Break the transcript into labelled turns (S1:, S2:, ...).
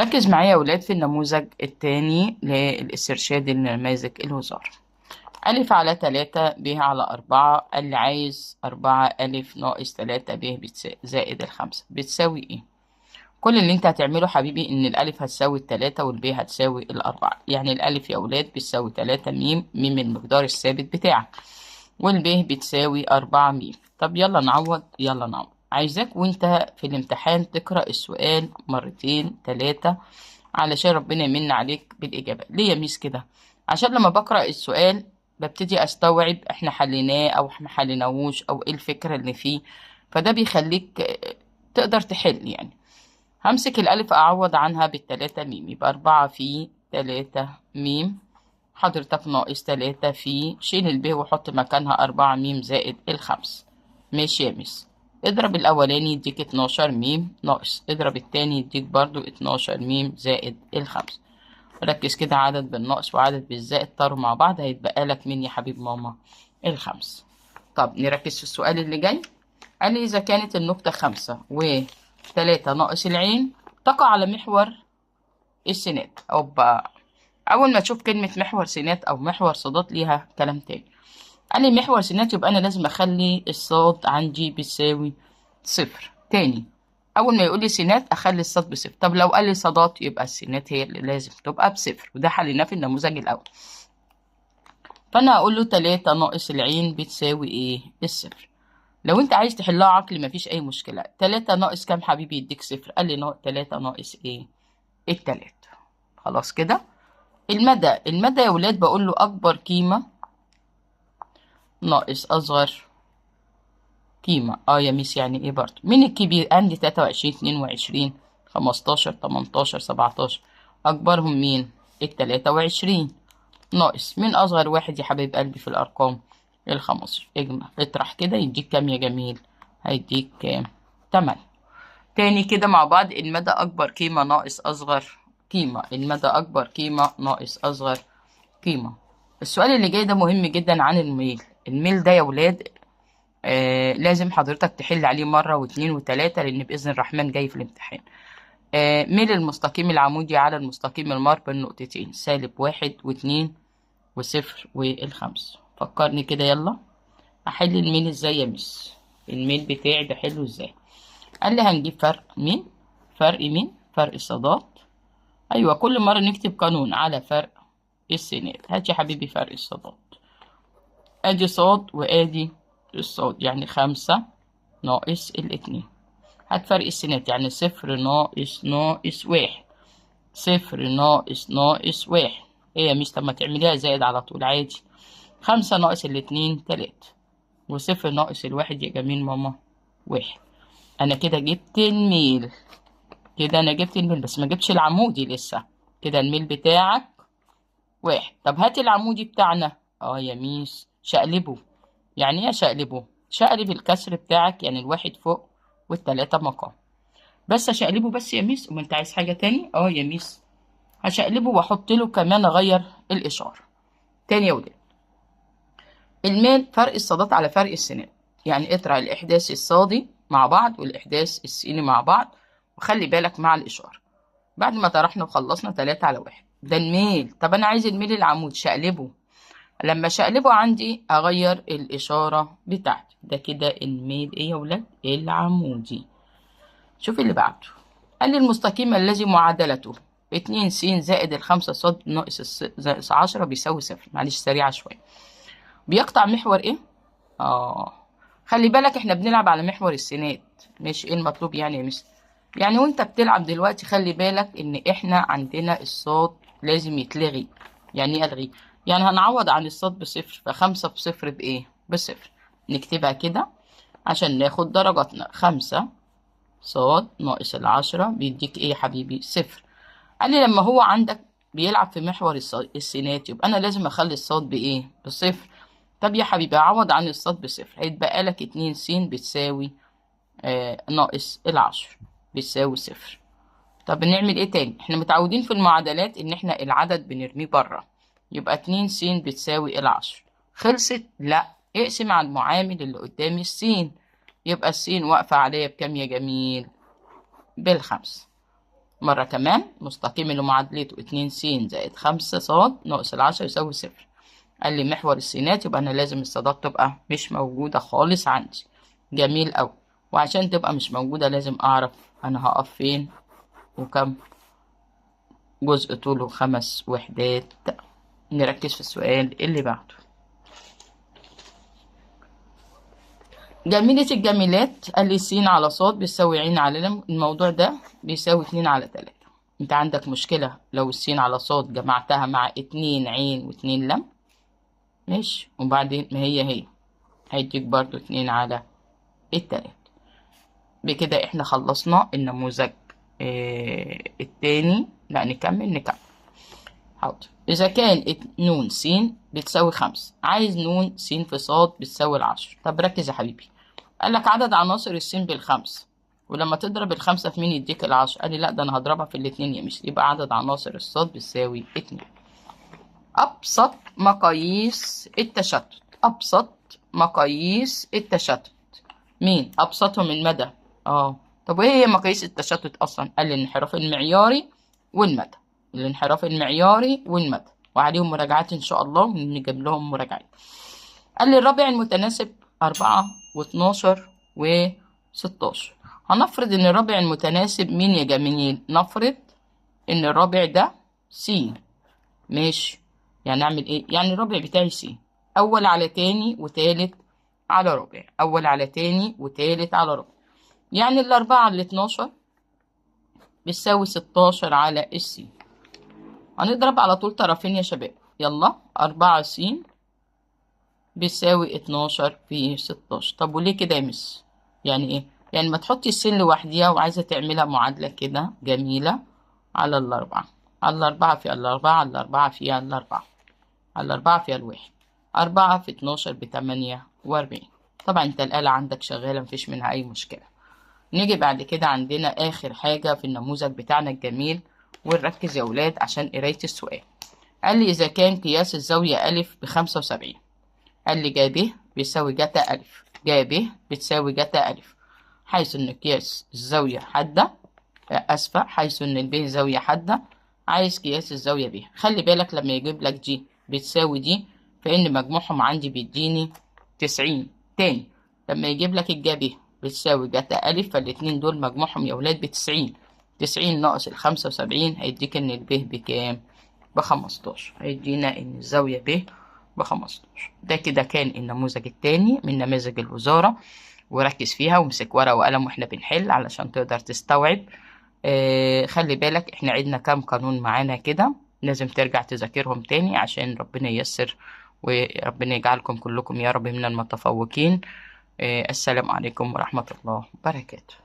S1: ركز معايا يا ولاد في النموذج الثاني للاسترشاد النماذج الوزارة. ألف على 3 ب على 4. قال لي عايز 4 ألف ناقص 3 ب زائد الخمسة بتساوي إيه؟ كل اللي أنت هتعمله حبيبي إن الألف هتساوي 3 والب هتساوي 4. يعني الألف يا ولاد بتساوي 3 ميم، ميم المقدار الثابت بتاعك، والب بتساوي 4 ميم. طب يلا نعوض، يلا نعوض. عايزاك وانت في الامتحان تقرأ السؤال مرتين 3 علشان ربنا يمن عليك بالإجابة. ليه يا ميس كده؟ عشان لما بقرأ السؤال ببتدي أستوعب إحنا حليناه أو إحنا حليناهوش أو إيه الفكرة اللي فيه، فده بيخليك تقدر تحل يعني. همسك الألف أعوض عنها بالتلاتة ميم، يبقى 4 في 3 ميم. حضرتك ناقص 3 في شيل الب وحط مكانها 4 ميم زائد الخمس. ماشي يا ميس. اضرب الأولاني يديك 12 ميم، ناقص اضرب التاني يديك برضو 12 ميم زائد الخمس. ركز كده، عدد بالناقص وعدد بالزائد طاروا مع بعض، هيتبقى لك مين يا حبيب ماما؟ الخمس. طب نركز في السؤال اللي جاي. قال لي إذا كانت النقطة 5 و3 ناقص العين تقع على محور السينات. أول ما تشوف كلمة محور سينات أو محور صادات ليها كلام تاني. قال لي محور سينات يبقى أنا لازم أخلي الصاد عندي بيساوي صفر. تاني، أول ما يقول لي سينات أخلي الصاد بصفر. طب لو قال لي صادات يبقى السينات هي اللي لازم تبقى بصفر، وده حليناه في النموذج الأول. فأنا هقول له 3 ناقص العين بتساوي إيه؟ الصفر. لو أنت عايز تحلها عقلي مفيش أي مشكلة. 3 ناقص كام حبيبي يديك صفر؟ قال لي 3 ناقص إيه؟ التلاتة. خلاص كده. المدى يا ولاد بقول له أكبر قيمة ناقص أصغر قيمة. يا ميس يعني إيه برضه؟ مين الكبير؟ عندي 23 22 15 18 17. أكبرهم مين؟ ال23. ناقص مين أصغر واحد يا حبيب قلبي في الأرقام؟ ال15. اجمع اطرح كده يديك كام يا جميل؟ هيديك كام؟ 8. تاني كده مع بعض، المدى أكبر قيمة ناقص أصغر قيمة، المدى أكبر قيمة ناقص أصغر قيمة. السؤال اللي جاي ده مهم جدا عن الميل. الميل ده يا ولاد لازم حضرتك تحل عليه مرة واتنين وتلاتة، لأن بإذن الرحمن جاي في الامتحان. ميل المستقيم العمودي على المستقيم المار بين نقطتين -1 و2 وصفر والخمس. فكرني كده يلا. أحل الميل ازاي يا مس؟ الميل بتاعي بحله ازاي؟ قال لي هنجيب فرق مين؟ فرق مين؟ فرق الصادات. أيوة، كل مرة نكتب قانون على فرق السينات. هات يا حبيبي فرق الصادات. ادي صاد وادي الصاد، يعني 5 ناقص الاتنين. هات فرق السينات، يعني 0 ناقص ناقص 1. 0 ناقص ناقص 1. ايه يا ميس؟ طب ما تعمليها زائد على طول عادي. 5 ناقص الاتنين 3، وصفر ناقص الواحد يا جميل ماما 1. انا كده جبت الميل. كده انا جبت الميل بس ما جبتش العمودي لسه. كده الميل بتاعك 1. طب هات العمودي بتاعنا. يا ميس شقلبه. يعني ايه شقلبه؟ شقلب الكسر بتاعك، يعني الواحد فوق والتلاتة مقام. بس اشقلبه بس يا ميس؟ وما انت عايز حاجة تاني؟ يا ميس هشقلبه واحط له كمان اغير الاشارة. تاني يا ولاد، الميل فرق الصادات على فرق السينات. يعني اطرح الاحداث الصادي مع بعض والاحداث السيني مع بعض، وخلي بالك مع الاشارة. بعد ما طرحنا وخلصنا 3 على 1 ده الميل. طب انا عايز الميل العمود، شقلبه. لما شقلبه عندي اغير الاشارة بتاعتي. ده كده الميل ايه يا ولاد؟ العمودي. شوف اللي بعده. قال لي المستقيم الذي معادلته 2 س زائد الخمسة ص ناقص 10 بيساوي صفر. معلش سريعة شوية. بيقطع محور ايه؟ اه خلي بالك احنا بنلعب على محور السينات. ماشي، ايه المطلوب يعني يا مس؟ يعني وانت بتلعب دلوقتي خلي بالك ان احنا عندنا الصاد لازم يتلغي. يعني ايه الغي؟ يعني هنعوض عن الصاد بصفر، فخمسة بصفر بايه؟ بصفر. نكتبها كده عشان ناخد درجاتنا. 5 صاد ناقص 10 بيديك ايه يا حبيبي؟ صفر. قال لي لما هو عندك بيلعب في محور السينات يبقى انا لازم اخلي الصاد بايه؟ بصفر. طب يا حبيبي اعوض عن الصاد بصفر، هيتبقى لك 2 س بتساوي ناقص 10 بتساوي صفر. طب نعمل ايه تاني؟ احنا متعودين في المعادلات ان احنا العدد بنرميه بره. يبقى 2 س بتساوي 10. خلصت؟ لا، اقسم على المعامل اللي قدامي السين. يبقى السين واقفة عليا بكام يا جميل؟ بالخمس. مرة كمان، مستقيم اللي معادلته 2 س زائد 5 ص ناقص 10 يساوي صفر. قال لي محور السينات، يبقى أنا لازم الصادات تبقى مش موجودة خالص عندي. جميل أوي. وعشان تبقى مش موجودة لازم أعرف أنا هقف فين وكم جزء طوله 5 وحدات. نركز في السؤال اللي بعده. جميلة الجميلات، قال لي س على ص بيساوي ع على ل. الموضوع ده بيساوي 2 على 3. انت عندك مشكلة لو الس على ص جمعتها مع 2 ع و2 ل؟ ماشي، وبعدين ما هي هيديك برضو 2 على 3. بكده احنا خلصنا النموذج التاني. لا نكمل. حاضر. إذا كان ن س بتساوي 5، عايز ن س في ص بتساوي 10. طب ركز يا حبيبي، قال لك عدد عناصر السين بالخمس، ولما تضرب الخمسة في مين يديك ال10. قال لي لا، ده أنا هضربها في الاتنين يمشي، يبقى عدد عناصر الصاد بتساوي 2. أبسط مقاييس التشتت. أبسط مقاييس التشتت مين؟ أبسطهم المدى. طب وإيه هي مقاييس التشتت أصلا؟ قال لي الانحراف المعياري والمدى. الانحراف المعياري والمدى، وعليهم مراجعات إن شاء الله، ونجيب لهم مراجعات. قال لي الرابع المتناسب 4 و12 و16. هنفرض إن الرابع المتناسب مين يا جميل؟ نفرض إن الرابع ده س. ماشي، يعني أعمل إيه؟ يعني الرابع بتاعي س، أول على تاني وتالت على رابع، أول على تاني وتالت على رابع. يعني الأربعة على 12 بتساوي 16 على الس. هنضرب على طول طرفين يا شباب. يلا، 4 س بيساوي 12 في 16. طب وليه كده يا مس؟ يعني ايه؟ يعني ما تحطي السين لوحديها وعايزة تعملها معادلة كده جميلة على الأربعة، على الأربعة في الأربعة، على الأربعة في الأربعة، على الأربعة في الواحد. 4 في 12 ب48. طبعا انت الآلة عندك شغالة، مفيش منها أي مشكلة. نيجي بعد كده عندنا آخر حاجة في النموذج بتاعنا الجميل، ونركز يا ولاد عشان قراية السؤال. قال لي إذا كان قياس الزاوية أ ب75، قال لي جا ب بيساوي جتا أ، جا ب بتساوي جتا أ، حيث إن قياس الزاوية حادة، حيث إن الب زاوية حادة. عايز قياس الزاوية ب. خلي بالك لما يجيب لك دي بتساوي دي، فإن مجموعهم عندي بيديني 90. تاني، لما يجيب لك الجا ب بتساوي جتا أ، فالاتنين دول مجموعهم يا ولاد ب90. 90 ناقص ال75 هيديك إن الب بكام؟ ب15. هيدينا إن الزاوية ب15. ده كده كان النموذج التاني من نماذج الوزارة، وركز فيها وامسك ورقة وقلم واحنا بنحل علشان تقدر تستوعب. خلي بالك احنا عدنا كام قانون معانا كده، لازم ترجع تذاكرهم تاني عشان ربنا ييسر، وربنا يجعلكم كلكم يا رب من المتفوقين. السلام عليكم ورحمة الله وبركاته.